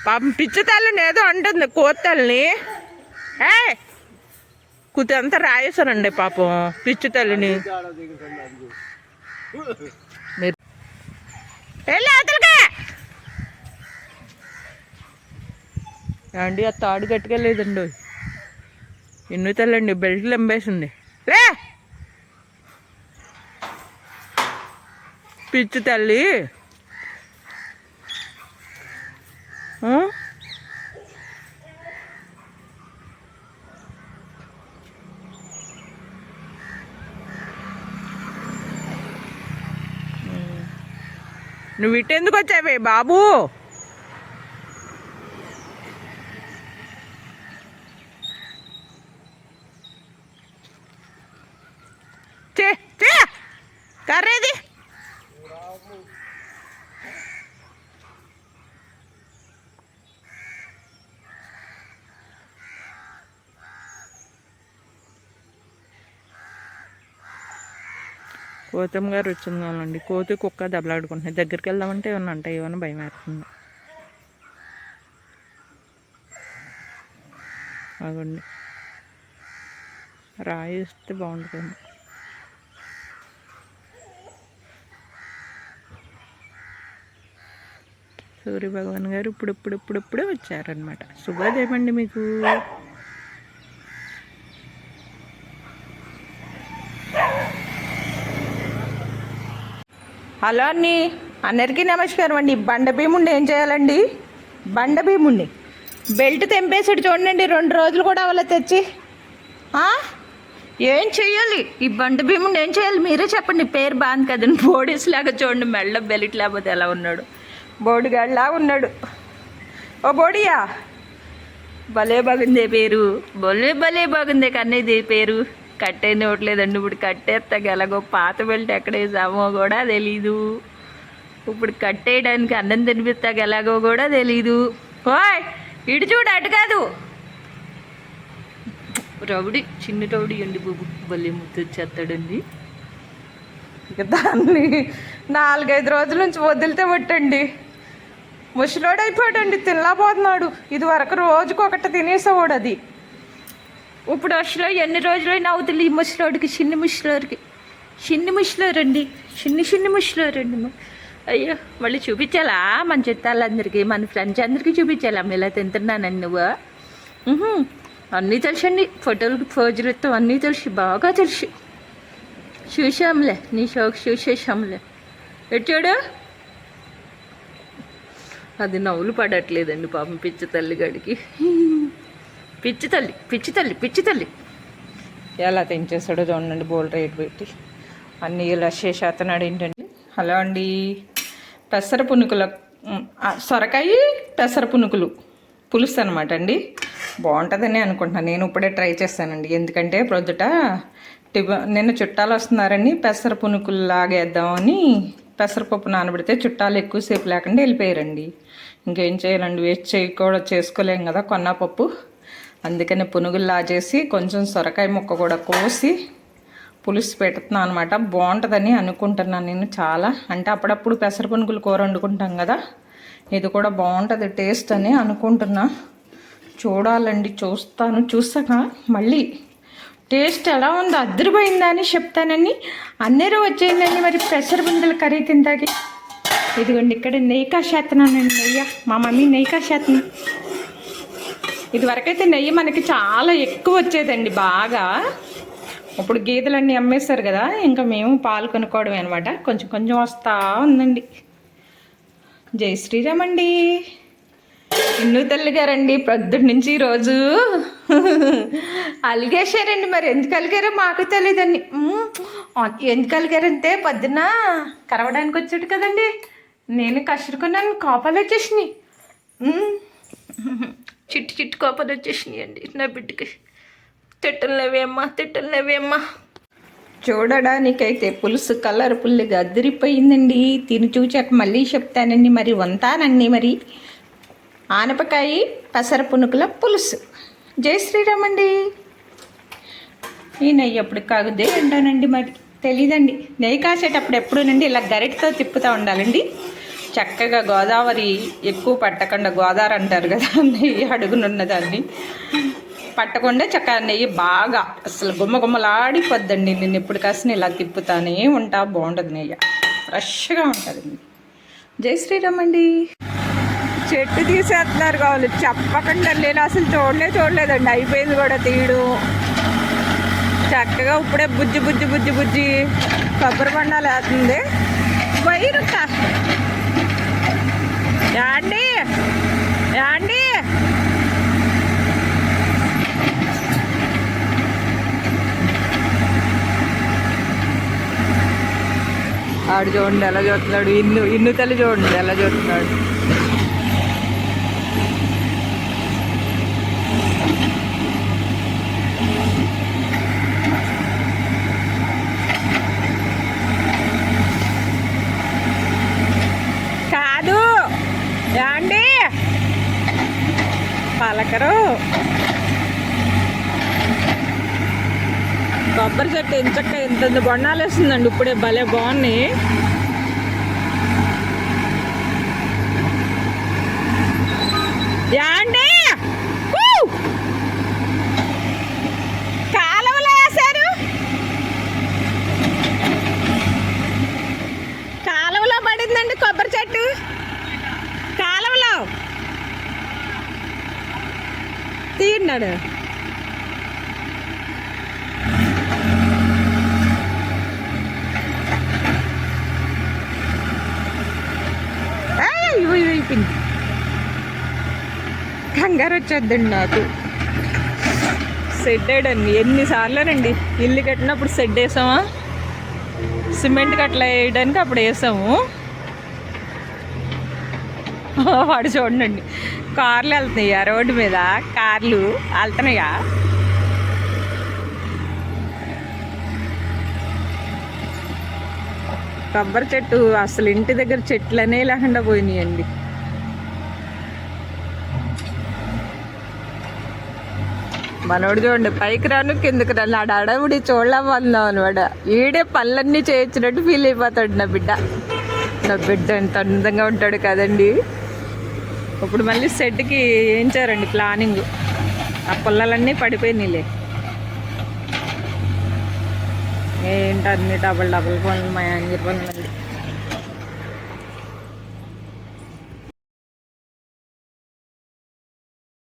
పాపం పిచ్చి తల్లిని ఏదో అంటుంది కోతల్ని. కుత అంతా రాయేశారండి పాపం పిచ్చి తల్లిని. మీరు వెళ్ళి అతలికే అండి. ఆ తాడు గట్టిగా లేదండి. ఎన్ను తల్లండి బెల్ట్లు ఎంబేసింది. లే పిచ్చి తల్లి. నువ్వు ఇటెందుకు వచ్చావే బాబు? కర్రేది కోతమ్మ గారు వచ్చిందానండి. కోతి కుక్క దెబ్బలాడుకుంటున్నాయి. దగ్గరికి వెళ్దామంటే ఏమన్నా అంటాయి, ఏమన్నా భయం వేస్తుంది. అవండి రాయి ఇస్తే బాగుంటుంది. సూర్య భగవాన్ గారు ఇప్పుడే వచ్చారనమాట. శుభోదయం అండి మీకు. హలో అండి, అందరికీ నమస్కారం అండి. బండ భీముండి ఏం చేయాలండి? బండ భీముండి బెల్ట్ తెంపేసాడు చూడండి. 2 రోజులు కూడా అవ్వలే తెచ్చి. ఏం చెయ్యాలి ఈ బండ భీముండి? ఏం చేయాలి మీరే చెప్పండి. పేరు బాగుంది కదండి, బోడీస్ లాగా చూడండి. మెళ్ళ బెల్ట్ లేకపోతే ఎలా ఉన్నాడు? బోడిగాడిలా ఉన్నాడు. ఓ బోడియా, భలే బాగుందే పేరు. భలే బాగుందే కన్నయ్యది పేరు. కట్టేది ఇవ్వట్లేదండి. ఇప్పుడు కట్టేస్తాక ఎలాగో పాత బెల్ట్ ఎక్కడ వేసామో కూడా తెలీదు. ఇప్పుడు కట్టేయడానికి అన్నం తినిపిస్తాక ఎలాగో కూడా తెలీదు. ఓయ్ ఇటు చూడు, అటు కాదు. రౌడీ, చిన్న రౌడీ అండి బాబు. భలే ముద్దు వచ్చేస్తాడండి. ఇక దాన్ని 4-5 రోజుల నుంచి వదిలితే పట్టండి. ముసలోడైపోయాడండి, తినలేకపోతున్నాడు. ఇది వరకు రోజుకొకటి తినేసేవాడు. అది ఇప్పుడు అసలు ఎన్ని రోజులైనా అవుతుంది ఈ ముసలోడికి. చిన్ని ముసలోరండి. చిన్ని ముసలోరండి. అయ్యో మళ్ళీ చూపించాలా మన చుట్టాలందరికీ, మన ఫ్రెండ్స్ అందరికీ చూపించాలా ఇలా తింటున్నానండి నువ్వు? అన్నీ తెలుసండి. ఫోటోలకి ఫోజులతో అన్నీ తెలుసు, బాగా తెలుసు. చూసాంలే, నీ షోకి చూసేసాంలే. ఎటు చూడు, అది నవ్వులు పడట్లేదండి పాపం పిచ్చి తల్లి గడికి. పిచ్చి తల్లి ఎలా తెంచేస్తాడో చూడండి. బోల్ రేట్ పెట్టి అన్నీ ఇలా చేసేస్తున్నాడు ఏంటండి. హలో అండి, పెసర పునుకుల సొరకాయ పెసర పునుకులు పులుసు అనమాట అండి. బాగుంటుందని అనుకుంటున్నాను. నేను ఇప్పుడే ట్రై చేస్తానండి. ఎందుకంటే ప్రొద్దుట నిన్న చుట్టాలు వస్తున్నారని పెసర పునుకులు లాగేద్దామని పెసరపప్పు నానబెడితే చుట్టాలు ఎక్కువసేపు లేకుండా వెళ్ళిపోయారండి. ఇంకేం చేయాలండి, వేస్ట్ చేసుకోలేం కదా కొన్న పప్పు. అందుకని పునుగులు లాగేసి కొంచెం సొరకాయ ముక్క కూడా కోసి పులుసు పెడుతున్నాను అనమాట. బాగుంటుందని అనుకుంటున్నాను నేను చాలా. అంటే అప్పుడప్పుడు పెసర పునుగులు కూర వండుకుంటాం కదా, ఇది కూడా బాగుంటుంది టేస్ట్ అని అనుకుంటున్నా. చూడాలండి, చూసాక మళ్ళీ టేస్ట్ ఎలా ఉందో అద్దరిపోయిందా అని చెప్తానని. అందరూ వచ్చేయండి మరి పెసర పునుగుల కర్రీ తింటాకి. ఇదిగోండి ఇక్కడ నెయ్యి కాసేస్తున్నానండి. మా మమ్మీ నెయ్యి కాసేస్తుంది. ఇది వరకైతే నెయ్యి మనకి చాలా ఎక్కువ వచ్చేదండి బాగా. ఇప్పుడు గేదెలన్నీ అమ్మేస్తారు కదా, ఇంకా మేము పాలు కొనుక్కోవడమే అనమాట. కొంచెం వస్తూ ఉందండి. జై శ్రీరామ్ అండి. ఇన్ను తల్లి గారండి ప్రొద్దుటి నుంచి ఈరోజు అలిగేశారండి. మరి ఎందుకు అలిగారో మాకు తెలియదండి. ఎందుకు అలిగారంటే పొద్దున్న కరవడానికి వచ్చాడు కదండి, నేను కసురుకున్నాను. కోపాలు వచ్చేసినాయి, చిట్టు కోపాలు వచ్చేసినాయి అండి నా బిడ్డకి. తిట్టలేవేమ్మా. చూడడానికైతే పులుసు కలర్ఫుల్గా అదిరిపోయిందండి. తిని చూచాక మళ్ళీ చెప్తానండి. మరి వంతానండి మరి ఆనపకాయ పెసర పునుకుల పులుసు. జై శ్రీరామ్ అండి. ఈ నెయ్యి ఎప్పుడు కాగుద్దే అంటానండి, మరి తెలీదండి. నెయ్యి కాసేటప్పుడు ఎప్పుడునండి ఇలా గరిటతో తిప్పుతూ ఉండాలండి. చక్కగా గోదావరి ఎక్కువ పట్టకుండా గోదావరి అంటారు కదా, నెయ్యి అడుగునున్నదాన్ని పట్టకుండా చక్కగా నెయ్యి బాగా అసలు గుమ్మగుమ్మలాడిపోద్దండి. నేను ఎప్పుడు కాసిన ఇలా తిప్పుతానే ఉంటా, బాగుంటుంది నెయ్యి, ఫ్రెష్గా ఉంటుంది. జై శ్రీరామ్ అండి. చెట్టు తీసేస్తున్నారు కావాలి, చెప్పకుండా నేను అసలు చూడలేదండి. అయిపోయింది కూడా తీయడం. చక్కగా ఇప్పుడే బుజ్జి బుజ్జి బుజ్జి బుజ్జి కొబ్బరి బండాలు వేస్తుంది. వైరుక యాండి యాండి ఆడు చూడండి ఎలా చూస్తున్నాడు. ఇన్ను తల్లి చూడండి ఎలా చూస్తున్నాడు. కాదు యాండి పలకరు. కొబ్బరి చెట్టు ఎంచక్క ఎంత బొండాలు వేస్తుందండి ఇప్పుడే, భలే బాగున్నాయి. యాండి కాలువలో వేశారు, కాలువలో పడిందండి కొబ్బరి చెట్టు, కాలువలో తీన్నాడు. అయిపోయింది, కంగారు వచ్చేద్దండి నాకు. షెడ్ వేయడండి ఎన్నిసార్లేనండి, ఇల్లు కట్టినప్పుడు షెడ్ వేసామా, సిమెంట్ కట్లా వేయడానికి అప్పుడు వేసాము. వాడు చూడండి కార్లు వెళ్తున్నాయా రోడ్డు మీద, కార్లు వెళ్తున్నాయా. కొబ్బరి చెట్టు అసలు ఇంటి దగ్గర చెట్లనే లేకుండా పోయినాయండి. మనోడు చూడండి పైకి రాను కిందకి రాను, ఆడ అడవుడి చూడలేమన్నాం అనమాట. ఈడే పనులన్నీ చేయించినట్టు ఫీల్ అయిపోతాడు నా బిడ్డ. ఎంత అందంగా ఉంటాడు కదండి. ఇప్పుడు మళ్ళీ షెడ్కి వేయించారండి ప్లానింగ్. ఆ పుల్లలన్నీ పడిపోయినాయిలే. ఏంటి అన్ని డబల్ పనులు మా యాంగిరి పనులు.